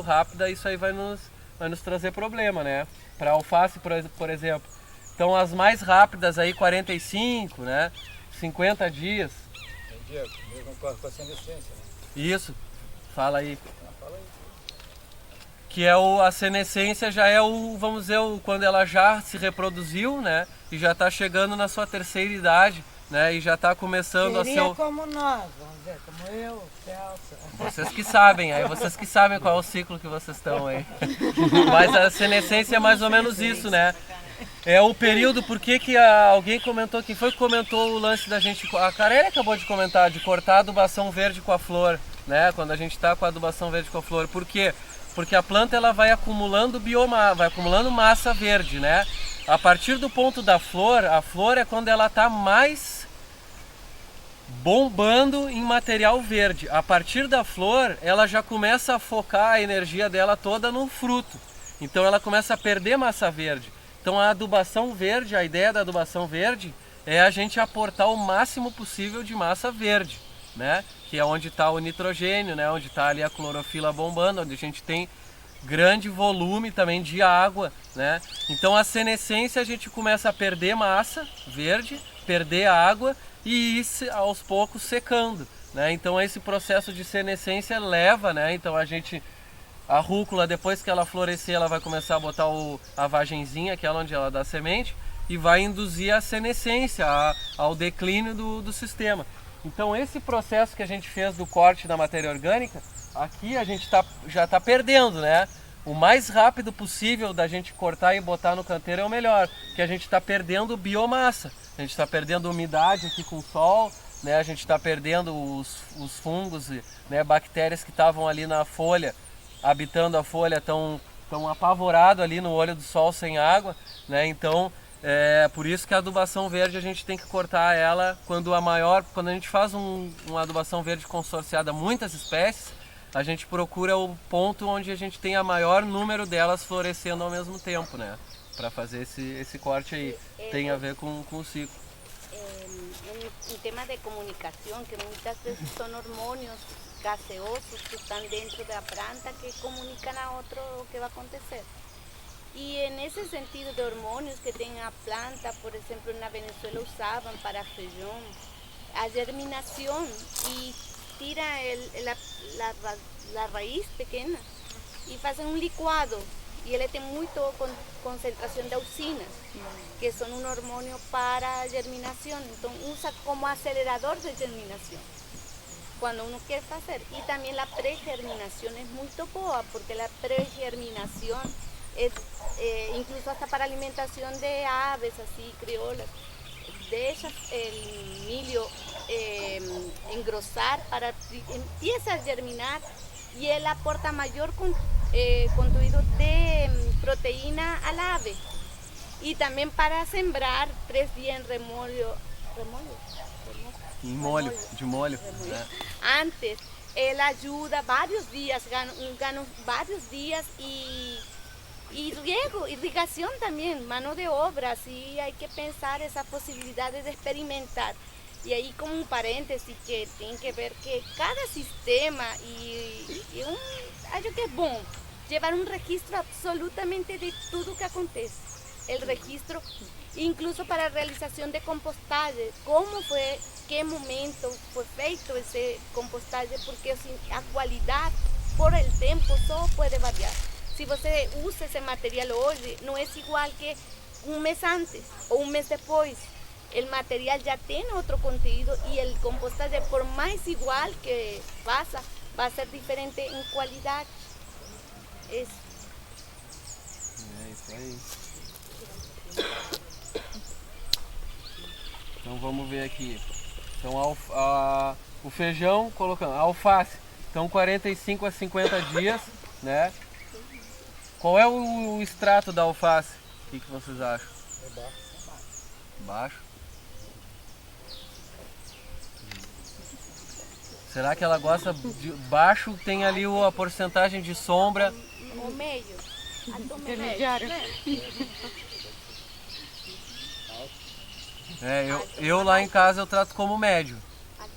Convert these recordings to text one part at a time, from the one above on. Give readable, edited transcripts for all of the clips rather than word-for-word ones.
rápida, isso aí vai nos trazer problema, né? Para alface, por exemplo. Então as mais rápidas aí 45, né? 50 dias. Mesmo com a senescência, né? Isso, fala aí. Fala aí. Que é a senescência já é vamos dizer, quando ela já se reproduziu, né? E já está chegando na sua terceira idade, né? E já está começando Seria a ser... como nós, vamos dizer, como eu, Celso. Vocês que sabem, aí vocês que sabem qual é o ciclo que vocês estão aí. Mas a senescência é mais ou menos isso, né? É o período, por que alguém comentou, quem foi que comentou o lance da gente, a Carelli acabou de comentar, de cortar a adubação verde com a flor, né? Quando a gente está com a adubação verde com a flor. Por quê? Porque a planta ela vai acumulando vai acumulando massa verde, né? A partir do ponto da flor, a flor é quando ela está mais bombando em material verde. A partir da flor, ela já começa a focar a energia dela toda no fruto. Então ela começa a perder massa verde. Então a adubação verde, a ideia da adubação verde é a gente aportar o máximo possível de massa verde, né? Que é onde está o nitrogênio, né? Onde está ali a clorofila bombando, onde a gente tem grande volume também de água, né? Então a senescência a gente começa a perder massa verde, perder água e ir aos poucos secando, né? Então esse processo de senescência leva, né? Então a rúcula, depois que ela florescer, ela vai começar a botar a vagenzinha, que é onde ela dá semente, e vai induzir a senescência, ao declínio do sistema. Então esse processo que a gente fez do corte da matéria orgânica, aqui a gente já está perdendo, né? O mais rápido possível da gente cortar e botar no canteiro é o melhor, que a gente está perdendo biomassa, a gente está perdendo umidade aqui com o sol, né? A gente está perdendo os fungos, né? Bactérias que estavam ali na folha, habitando a folha, tão apavorado ali no olho do sol sem água, né? Então é por isso que a adubação verde a gente tem que cortar ela quando a gente faz uma adubação verde consorciada a muitas espécies, a gente procura o ponto onde a gente tem a maior número delas florescendo ao mesmo tempo, né? Para fazer esse corte aí, tem a ver com o ciclo. En tema de comunicación, que muchas veces son hormonios gaseosos que están dentro de la planta que comunican a otro lo que va a acontecer. Y en ese sentido de hormonios que tiene la planta, por ejemplo en la Venezuela usaban para feijón, a germinación y tira la raíz pequeña y hacen un licuado. Y él tiene mucha concentración de auxinas, que son un hormonio para germinación. Entonces usa como acelerador de germinación cuando uno quiere hacer. Y también la pregerminación es muy boa, porque la pregerminación es incluso hasta para alimentación de aves, así, criollas. Deja el milho engrosar para empieza a germinar y él aporta mayor contenido de proteína al ave. Y también para sembrar 3 días en remolho. De molho. Antes, él ayuda varios días, gana varios días y riego, irrigación también, mano de obra, así hay que pensar esas posibilidades de experimentar. Y ahí como un paréntesis que tiene que ver que cada sistema algo que es bueno, llevar un registro absolutamente de todo que acontece. El registro incluso para realización de compostaje, cómo fue, qué momento fue feito ese compostaje, porque a cualidad por el tiempo solo puede variar. Si você usa esse material hoje, não é igual que um mês antes ou um mês depois. O material já tem outro conteúdo e o compostagem, por mais igual que faça, vai ser diferente em qualidade. É isso aí. Então vamos ver aqui. Então o feijão, colocando a alface, então 45 a 50 dias, né? Qual é o extrato da alface? O que vocês acham? É baixo. Baixo? Será que ela gosta de baixo? Tem ali a porcentagem de sombra. O meio. Intermediário. Eu lá em casa eu trato como médio.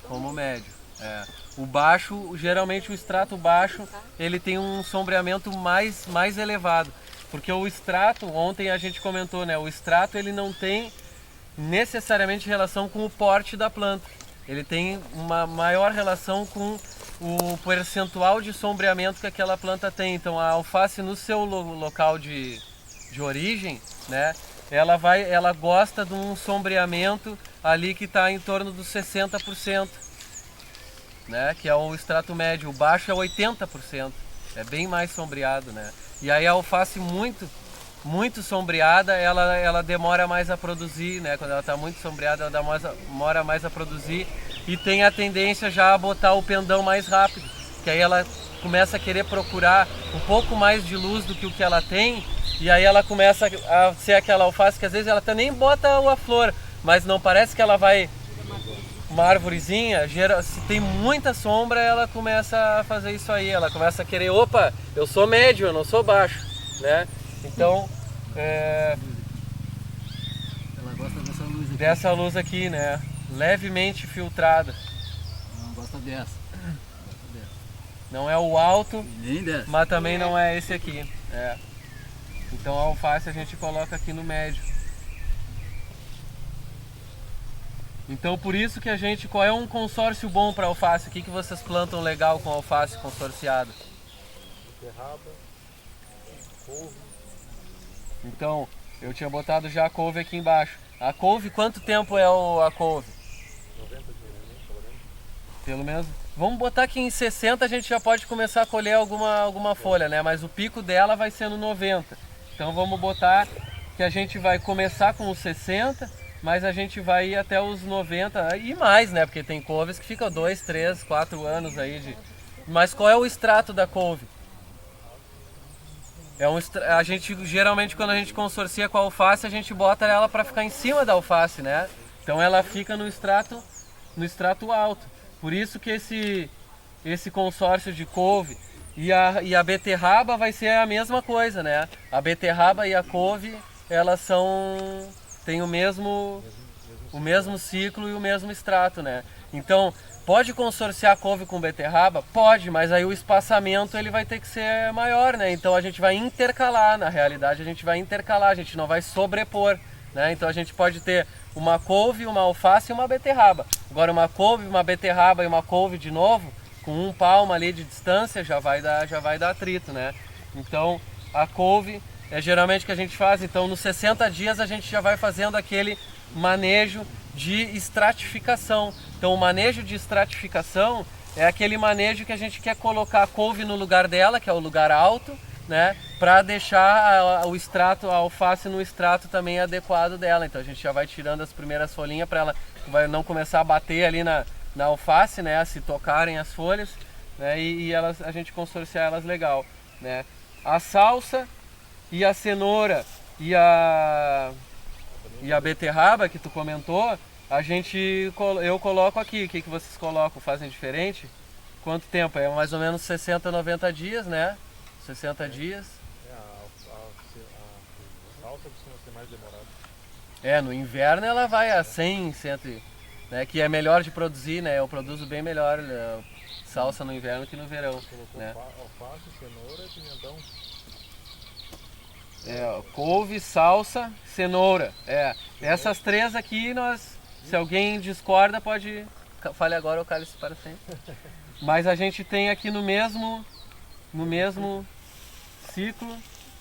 Como médio. É. O baixo, geralmente o extrato baixo, ele tem um sombreamento mais elevado. Porque o extrato, ontem a gente comentou, né? O extrato ele não tem necessariamente relação com o porte da planta. Ele tem uma maior relação com o percentual de sombreamento que aquela planta tem. Então a alface no seu local de origem, né? Ela gosta de um sombreamento ali que está em torno dos 60%, né? Que é o extrato médio. O baixo é 80%, é bem mais sombreado, né? E aí a alface muito sombreada, ela demora mais a produzir, né? Quando ela está muito sombreada, ela demora mais a produzir e tem a tendência já a botar o pendão mais rápido, que aí ela começa a querer procurar um pouco mais de luz do que o que ela tem, e aí ela começa a ser aquela alface que às vezes ela até nem bota a flor, mas não parece que ela vai uma árvorezinha, se tem muita sombra, ela começa a fazer isso aí, ela começa a querer, opa, eu sou médio, eu não sou baixo, né? Então, Ela gosta dessa luz aqui. dessa luz aqui, né? Levemente filtrada. Não gosta dessa. Não é o alto, E nem dessa. mas também não é esse aqui. É. Então a alface a gente coloca aqui no médio. Então por isso que a gente... Qual é um consórcio bom para alface? O que vocês plantam legal com alface consorciada? Beterraba, couve. Então, eu tinha botado já a couve aqui embaixo. A couve, quanto tempo é a couve? 90 dias, pelo menos. Pelo menos. Vamos botar que em 60 a gente já pode começar a colher alguma folha, né? Mas o pico dela vai ser no 90. Então vamos botar que a gente vai começar com os 60, mas a gente vai ir até os 90 e mais, né? Porque tem couves que ficam 2, 3, 4 anos aí de... Mas qual é o extrato da couve? A gente geralmente quando a gente consorcia com a alface, a gente bota ela para ficar em cima da alface, né? Então ela fica no extrato alto. Por isso que esse consórcio de couve e a beterraba vai ser a mesma coisa, né? A beterraba e a couve, elas têm o mesmo ciclo e o mesmo extrato, né? Então, pode consorciar couve com beterraba? Pode, mas aí o espaçamento ele vai ter que ser maior, né? Então a gente vai intercalar, na realidade a gente vai intercalar, a gente não vai sobrepor, né? Então a gente pode ter uma couve, uma alface e uma beterraba. Agora uma couve, uma beterraba e uma couve de novo, com 1 palmo ali de distância já vai dar atrito, né? Então a couve é geralmente o que a gente faz, então nos 60 dias a gente já vai fazendo aquele manejo de estratificação. Então o manejo de estratificação é aquele manejo que a gente quer colocar a couve no lugar dela, que é o lugar alto, né, para deixar o extrato, a alface no extrato também adequado dela. Então a gente já vai tirando as primeiras folhinhas para ela não começar a bater ali na alface, né, a se tocarem as folhas, né, e a gente consorciar elas legal, né. A salsa e a cenoura e a beterraba que tu comentou, eu coloco aqui. O que vocês colocam? Fazem diferente? Quanto tempo? É mais ou menos 60, 90 dias, né? 60 dias. A salsa costuma ser mais demorada. No inverno ela vai a 100, 100, né? Que é melhor de produzir, né? Eu produzo bem melhor salsa no inverno que no verão. Colocou Né? alface, cenoura e pimentão. Couve, salsa, cenoura. Essas três aqui se alguém discorda pode... Fale agora ou cale-se para sempre. Mas a gente tem aqui no mesmo ciclo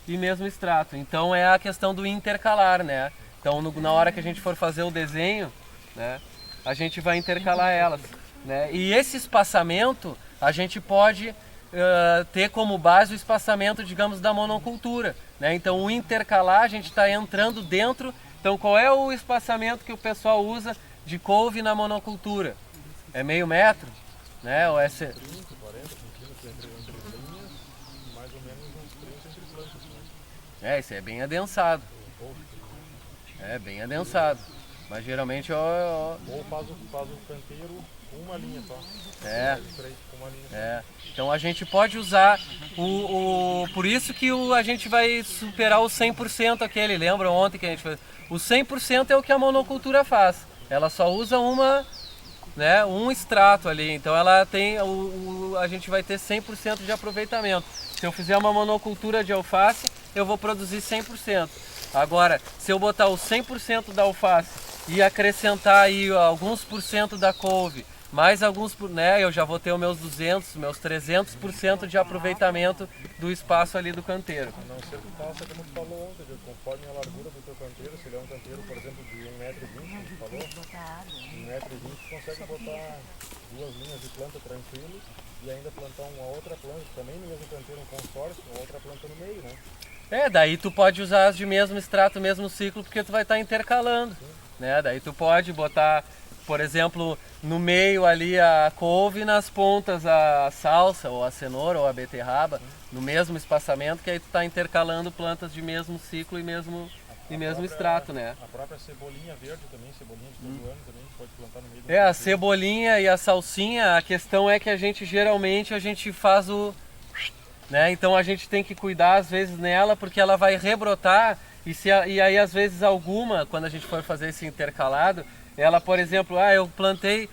e mesmo extrato. Então é a questão do intercalar, né? Então na hora que a gente for fazer o desenho, né, a gente vai intercalar elas, né? E esse espaçamento a gente pode ter como base o espaçamento, digamos, da monocultura, né? Então o intercalar a gente está entrando dentro. Então qual é o espaçamento que o pessoal usa de couve na monocultura? É meio metro, né? Ou 30, 40 centímetros entre linhas, mais ou menos uns 30 entre plantas, né? isso é bem adensado. É bem adensado. Mas geralmente Ou faz o canteiro com uma linha só. Estreito, com uma linha só. Então a gente pode usar por isso que a gente vai superar o 100% aquele. Lembra ontem que a gente fez? O 100% é o que a monocultura faz. Ela só usa né, um extrato ali. Então ela tem a gente vai ter 100% de aproveitamento. Se eu fizer uma monocultura de alface, eu vou produzir 100%. Agora, se eu botar o 100% da alface e acrescentar aí alguns por cento da couve, mais alguns, né, eu já vou ter os meus 200, meus 300% de aproveitamento do espaço ali do canteiro. A não ser que faça como tu falou ontem, conforme a largura do teu canteiro, se ele é um canteiro, por exemplo, de 1,20 m, tu falou, 1,20 m tu consegue botar 2 linhas de planta tranquilo e ainda plantar uma outra planta, também no mesmo canteiro, um consórcio, uma outra planta no meio, né? Daí tu pode usar as de mesmo extrato, mesmo ciclo, porque tu vai estar intercalando, né? Daí tu pode botar, por exemplo, no meio ali a couve e nas pontas a salsa, ou a cenoura, ou a beterraba, no mesmo espaçamento, que aí tu está intercalando plantas de mesmo ciclo e mesmo extrato, né? A própria cebolinha verde também, cebolinha de todo ano também, pode plantar no meio do A canteiro. cebolinha e a salsinha, a questão é que geralmente a gente faz né? Então a gente tem que cuidar às vezes nela, porque ela vai rebrotar e aí às vezes alguma, quando a gente for fazer esse intercalado, ela, por exemplo, eu plantei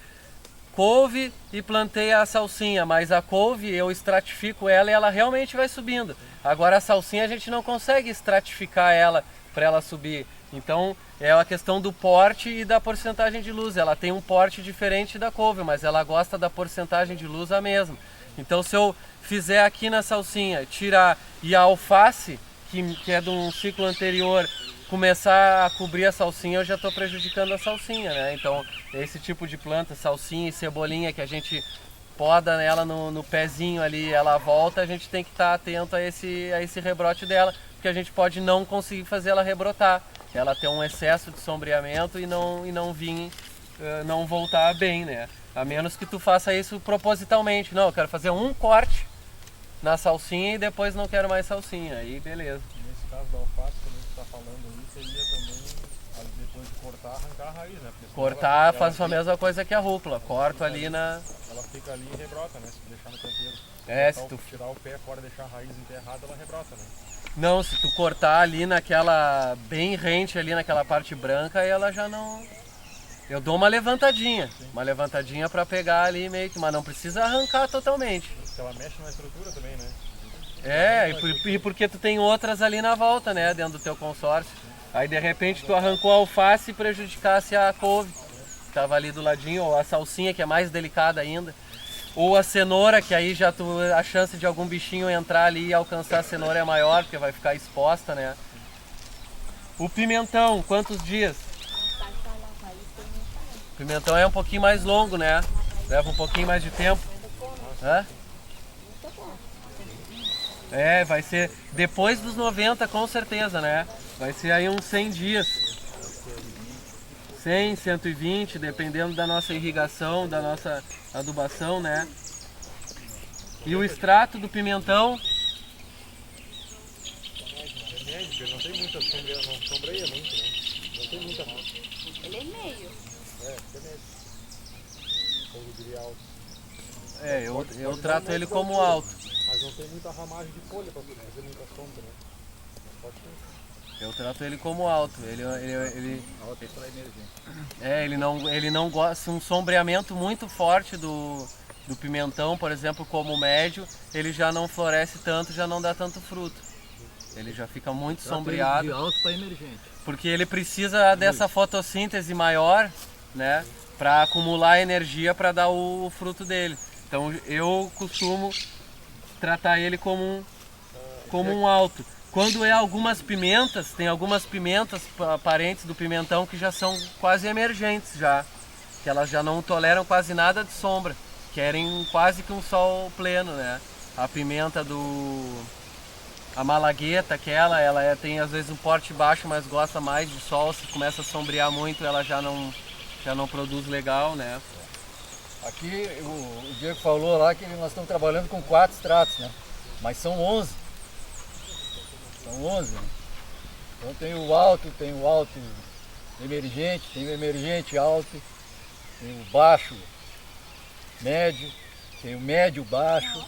couve e plantei a salsinha, mas a couve eu estratifico ela e ela realmente vai subindo. Agora a salsinha a gente não consegue estratificar ela para ela subir. Então é a questão do porte e da porcentagem de luz. Ela tem um porte diferente da couve, mas ela gosta da porcentagem de luz a mesma. Então se eu fizer aqui na salsinha, tirar e a alface, que é de um ciclo anterior, começar a cobrir a salsinha, eu já estou prejudicando a salsinha, né? Então esse tipo de planta, salsinha e cebolinha, que a gente poda nela no pezinho ali, ela volta, a gente tem que estar atento a esse rebrote dela, porque a gente pode não conseguir fazer ela rebrotar, ela ter um excesso de sombreamento e não voltar bem, né? A menos que tu faça isso propositalmente. Não, eu quero fazer um corte na salsinha e depois não quero mais salsinha, aí beleza. Nesse caso da alface, também que tu tá falando ali, seria também, depois de cortar, arrancar a raiz, né? Porque Cortar, ela faz a mesma coisa que a rúcula, corto ali na... Ela fica ali e rebrota, né? Se tu deixar no canteiro. Se tu tirar o pé fora e deixar a raiz enterrada, ela rebrota, né? Não, se tu cortar ali naquela, bem rente ali naquela parte branca, ela já não... Eu dou uma levantadinha para pegar ali meio que, mas não precisa arrancar totalmente. Porque ela mexe na estrutura também, né? E porque tu tem outras ali na volta, né, dentro do teu consórcio. Aí de repente tu arrancou a alface e prejudicasse a couve, que estava ali do ladinho, ou a salsinha, que é mais delicada ainda. Ou a cenoura, que aí já a chance de algum bichinho entrar ali e alcançar a cenoura é maior, porque vai ficar exposta, né. O pimentão, quantos dias? O pimentão é um pouquinho mais longo, né? Leva um pouquinho mais de tempo. Vai ser depois dos 90, com certeza, né? Vai ser aí uns 100 dias. 100, 120, dependendo da nossa irrigação, da nossa adubação, né? E o extrato do pimentão... É médio, porque não tem muita sombreia, não sombreia muito, né? Não tem muita massa. Ele é meio. Fica médio. Ou eu diria alto. Eu trato ele como alto. Mas não tem muita ramagem de folha para fazer muita sombra, né? Pode ter. Eu trato ele como alto. Alto é para emergente. Ele não gosta. Um sombreamento muito forte do pimentão, por exemplo, como o médio, ele já não floresce tanto, já não dá tanto fruto. Ele já fica muito sombreado. De alto para emergente. Porque ele precisa dessa fotossíntese maior, né, para acumular energia para dar o fruto dele. Então eu costumo tratar ele como um alto. Quando é algumas pimentas, tem algumas pimentas parentes do pimentão que já são quase emergentes já, que elas já não toleram quase nada de sombra, querem quase que um sol pleno, né? A pimenta a malagueta, ela tem às vezes um porte baixo, mas gosta mais de sol. Se começa a sombrear muito, ela já não produz legal, né? Aqui o Diego falou lá que nós estamos trabalhando com 4 extratos, né? Mas são 11. São 11, né? Então tem o alto emergente, tem o emergente alto, tem o baixo médio, tem o médio baixo.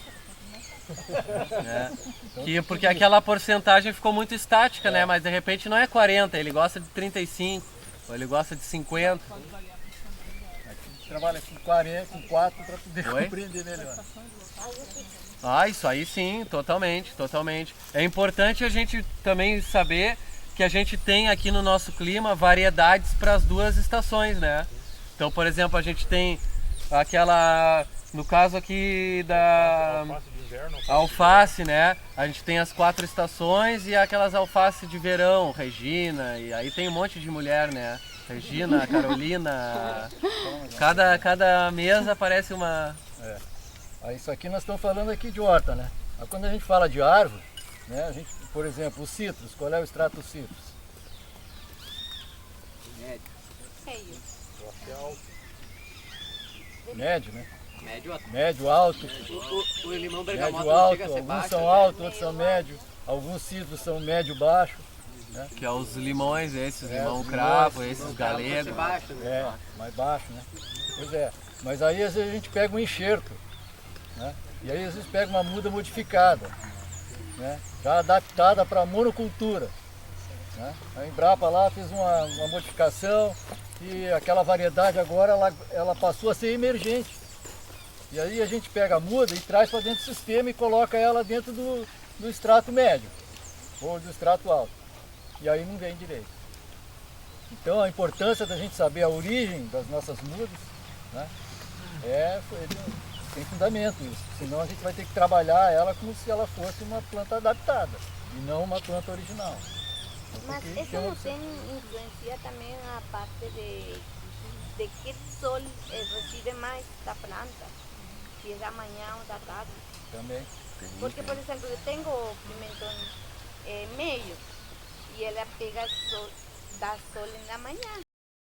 Porque aquela porcentagem ficou muito estática, né? Mas de repente não é 40, ele gosta de 35, ou ele gosta de 50. trabalha com 40, com 4 para poder Oi? compreender melhor. Ah, isso aí sim, totalmente, totalmente. É importante a gente também saber que a gente tem aqui no nosso clima variedades para as duas estações, né? Então, por exemplo, a gente tem aquela, no caso aqui da Alface de inverno, alface, né? A gente tem as 4 estações e aquelas alface de verão, Regina, e aí tem um monte de mulher, né? Regina, Carolina, cada mês aparece uma... Aí isso aqui nós estamos falando aqui de horta, né? Mas quando a gente fala de árvore, né? A gente, por exemplo, os citros, qual é o extrato dos citros? Meio. eu acho que é alto. Médio, né? Médio alto. Médio, alto, O limão bergamota médio não alto, chega a ser alguns baixo. são né? altos, outros são médio, alguns citros são médio baixo. Que é os limões, esses, É, limão os cravo, limões, esses Pode ser galego. baixo, né? É, mais baixo, né? Pois é. Mas aí às vezes a gente pega um enxerto, né? E aí às vezes pega uma muda modificada, né? Já adaptada para monocultura. Né? A Embrapa lá fez uma modificação e aquela variedade agora ela passou a ser emergente. E aí a gente pega a muda e traz para dentro do sistema e coloca ela dentro do extrato médio ou do extrato alto. E aí não vem direito. Então a importância da gente saber a origem das nossas mudas, né? Tem fundamento isso. Senão a gente vai ter que trabalhar ela como se ela fosse uma planta adaptada e não uma planta original. Mas Porque eso tem no uma- tem influencia también a parte de qué sol recibe más esta planta, si es da mañana o da tarde. Também. Porque, por ejemplo, yo tengo pimentón medio y ella pega sol, da sol en la mañana.